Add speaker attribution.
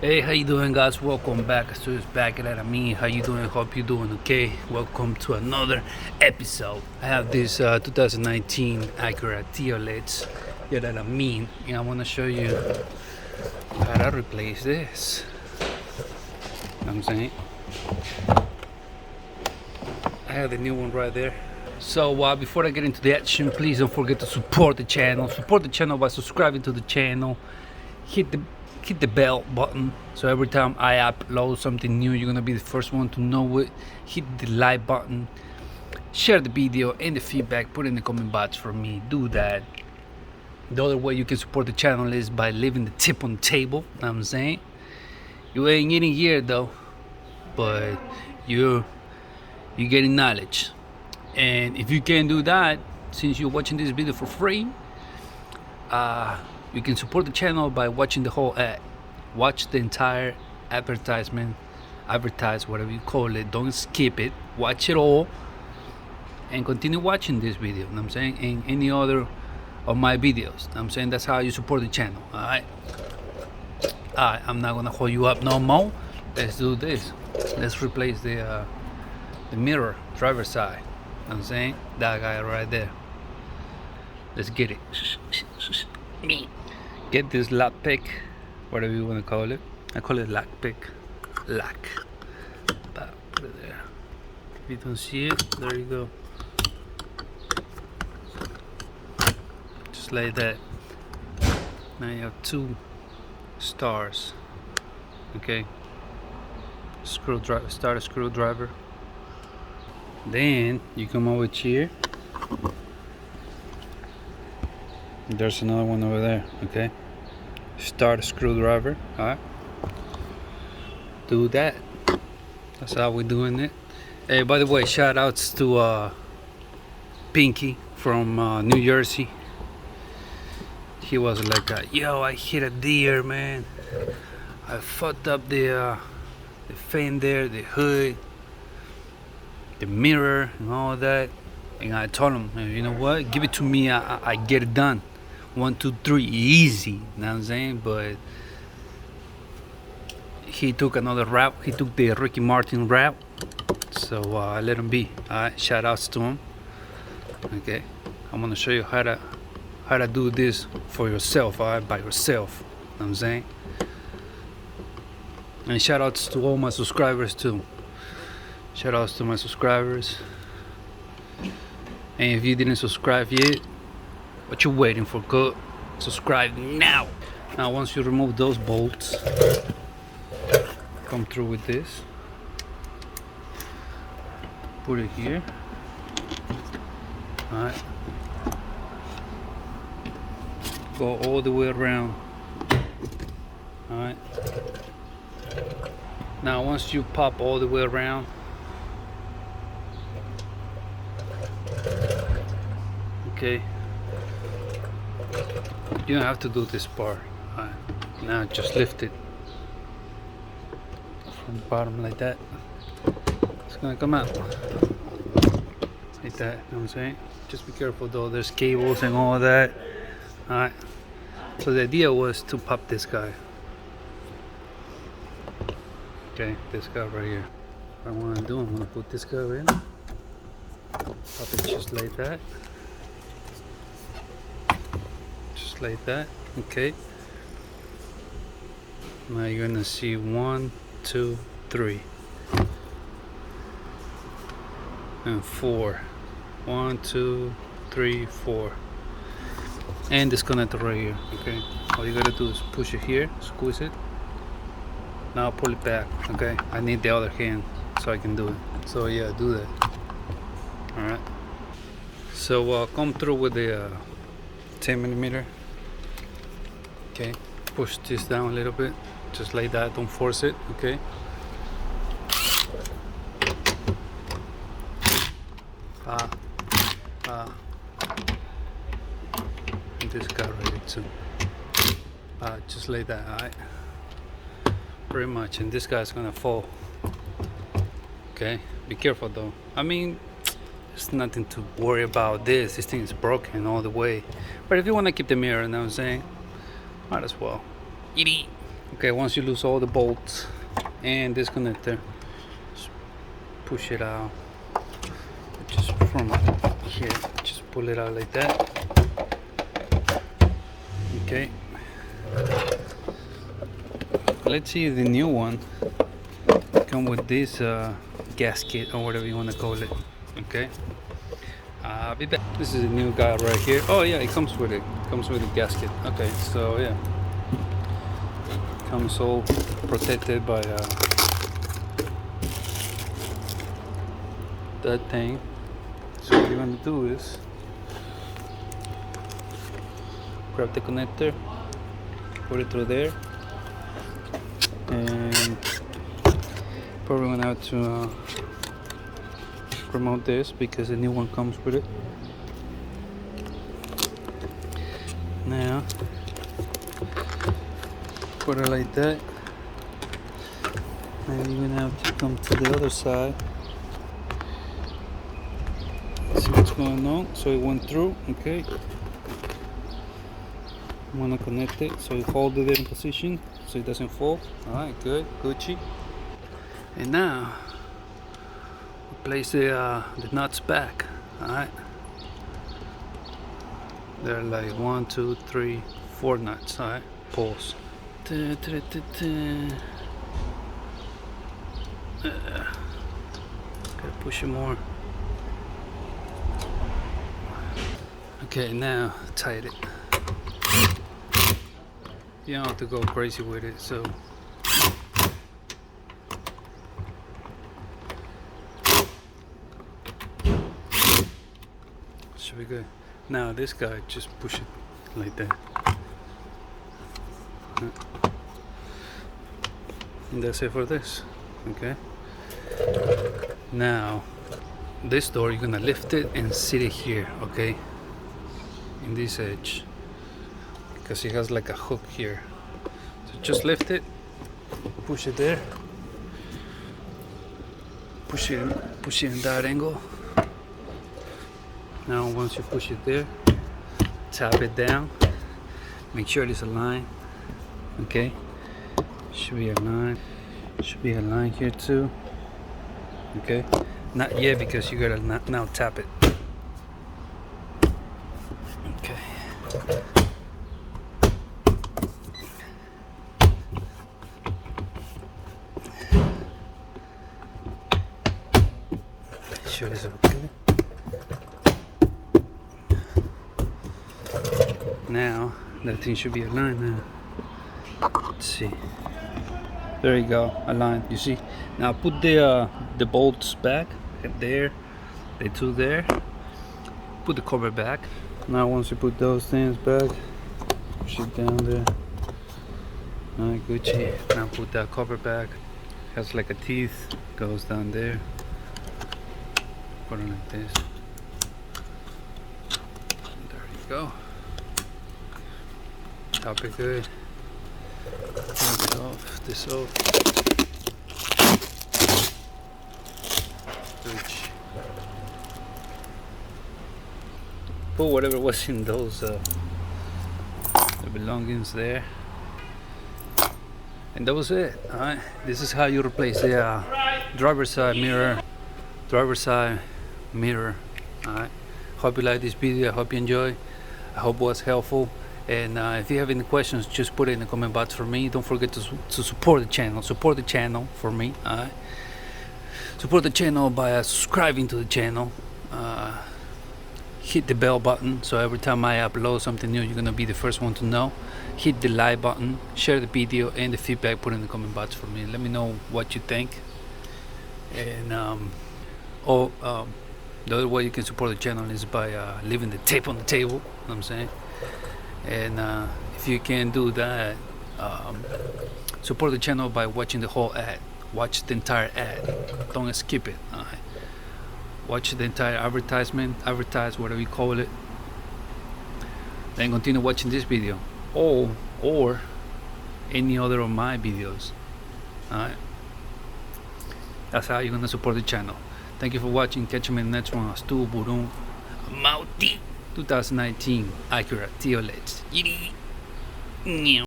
Speaker 1: Hey, how you doing, guys? Welcome back. So it's back at me. How you doing? Hope you're doing okay. Welcome to another episode. I have this 2019 Acura TLX. Yeah, that I mean, and I want to show you how to replace this. You know what I'm saying, I have the new one right there. So before I get into the action, please don't forget to support the channel. Support the channel by subscribing to the channel. Hit the bell button so every time I upload something new, you're gonna be the first one to know it. Hit the like button, share the video and the feedback, put in the comment box for me. Do that. The other way you can support the channel is by leaving the tip on the table. Know what I'm saying, you ain't getting here though, but you're getting knowledge. And if you can do that, since you're watching this video for free, you can support the channel by watching the whole ad. Watch the entire advertisement, advertise, whatever you call it. Don't skip it. Watch it all and continue watching this video. You know what I'm saying? And any other of my videos. You know what I'm saying? That's how you support the channel. Alright, I'm not gonna hold you up no more. Let's do this. Let's replace the mirror, driver's side. You know what I'm saying? That guy right there. Let's get it. Get this lock pick, whatever you want to call it. I call it lock pick. Lock. Put it there. If you don't see it, there you go. Just like that. Now you have two stars. Okay. Screwdriver. Start a screwdriver. Then you come over here. There's another one over there. Okay, start a screwdriver. All right, do that. That's how we're doing it. Hey, by the way, shout outs to Pinky from New Jersey. He was like, yo, I hit a deer, man. I fucked up the fender, the hood, the mirror and all that. And I told him, you know what, give it to me, I get it done. 1, 2, 3, easy. You know what I'm saying? But he took another route. He took the Ricky Martin route. So I let him be. Alright, shout outs to him. Okay, I'm gonna show you how to do this for yourself, alright, by yourself. You know what I'm saying? And shout outs to all my subscribers too. Shout outs to my subscribers. And if you didn't subscribe yet, what you waiting for? Go subscribe now. Now once you remove those bolts, come through with this, put it here. Alright, go all the way around. Alright, now once you pop all the way around, okay, you don't have to do this part. Alright, now just lift it from the bottom like that. It's gonna come out like that. You know what I'm saying? Just be careful though, there's cables and all that. Alright, so the idea was to pop this guy. Okay, this guy right here. What I want to do, I'm gonna put this guy in, pop it just like that. Like that. Okay, now you're gonna see 1, 2, 3 and 4. 1, 2, 3, 4, and disconnect it right here. Okay, all you gotta do is push it here, squeeze it, now pull it back. Okay, I need the other hand so I can do it. So yeah, do that. All right, so come through with the 10mm. Okay, push this down a little bit, just like that, don't force it. Okay, and this guy right here too, just like that. Alright, pretty much, and this guy's gonna fall. Okay, be careful though. I mean, there's nothing to worry about. This thing is broken all the way, but if you want to keep the mirror, you know what I'm saying, might as well. Okay, once you lose all the bolts and this connector, just push it out. Just from here, just pull it out like that. Okay. Let's see if the new one come with this gasket or whatever you want to call it. Okay. I'll be back. This is a new guy right here. Oh yeah, it comes with it. Comes with a gasket. Okay, so yeah, comes all protected by that thing. So what you're gonna do is grab the connector, put it through there, and probably gonna have to remove this because the new one comes with it. Now put it like that. Maybe you're gonna have to come to the other side. See what's going on. So it went through. Okay. I'm gonna connect it so you hold it in position so it doesn't fall. Alright, good, Gucci. And now place the nuts back. Alright. There are like 1, 2, 3, 4 nuts. Alright, pause. Gotta push it more. Okay, now tighten it. You don't have to go crazy with it, so should be good. Now this guy, just push it like that. And that's it for this. Okay. Now this door, you're gonna lift it and sit it here, okay? In this edge. Because it has like a hook here. So just lift it, push it there, push it in that angle. Now once you push it there, tap it down, make sure it's aligned. Okay, should be aligned. Should be aligned here too. Okay, not yet because you gotta now tap it. Okay. Sure this is okay. Now that thing should be aligned now. Let's see. There you go, aligned. You see? Now put the bolts back there, the two there. Put the cover back. Now once you put those things back, push it down there. Alright, Gucci. Now put that cover back. Has like a teeth, goes down there. Put it like this. There you go. Top it good. This off. Put whatever was in those the belongings there. And that was it. Alright. This is how you replace the driver's side mirror. Alright. Hope you like this video. I hope you enjoy. I hope it was helpful. And if you have any questions, just put it in the comment box for me. Don't forget to support the channel. Support the channel for me. Alright. Support the channel by subscribing to the channel. Hit the bell button so every time I upload something new, you're gonna be the first one to know. Hit the like button. Share the video and the feedback. Put it in the comment box for me. Let me know what you think. And the other way you can support the channel is by leaving the tape on the table. You know what I'm saying? And if you can do that, support the channel by watching the whole ad. Watch the entire ad. Don't skip it. Alright. Watch the entire advertisement, advertise, whatever you call it. Then continue watching this video or any other of my videos. Alright. That's how you're gonna support the channel. Thank you for watching. Catch me in the next one. Estuvo por un Mauti 2019 Acura TLX.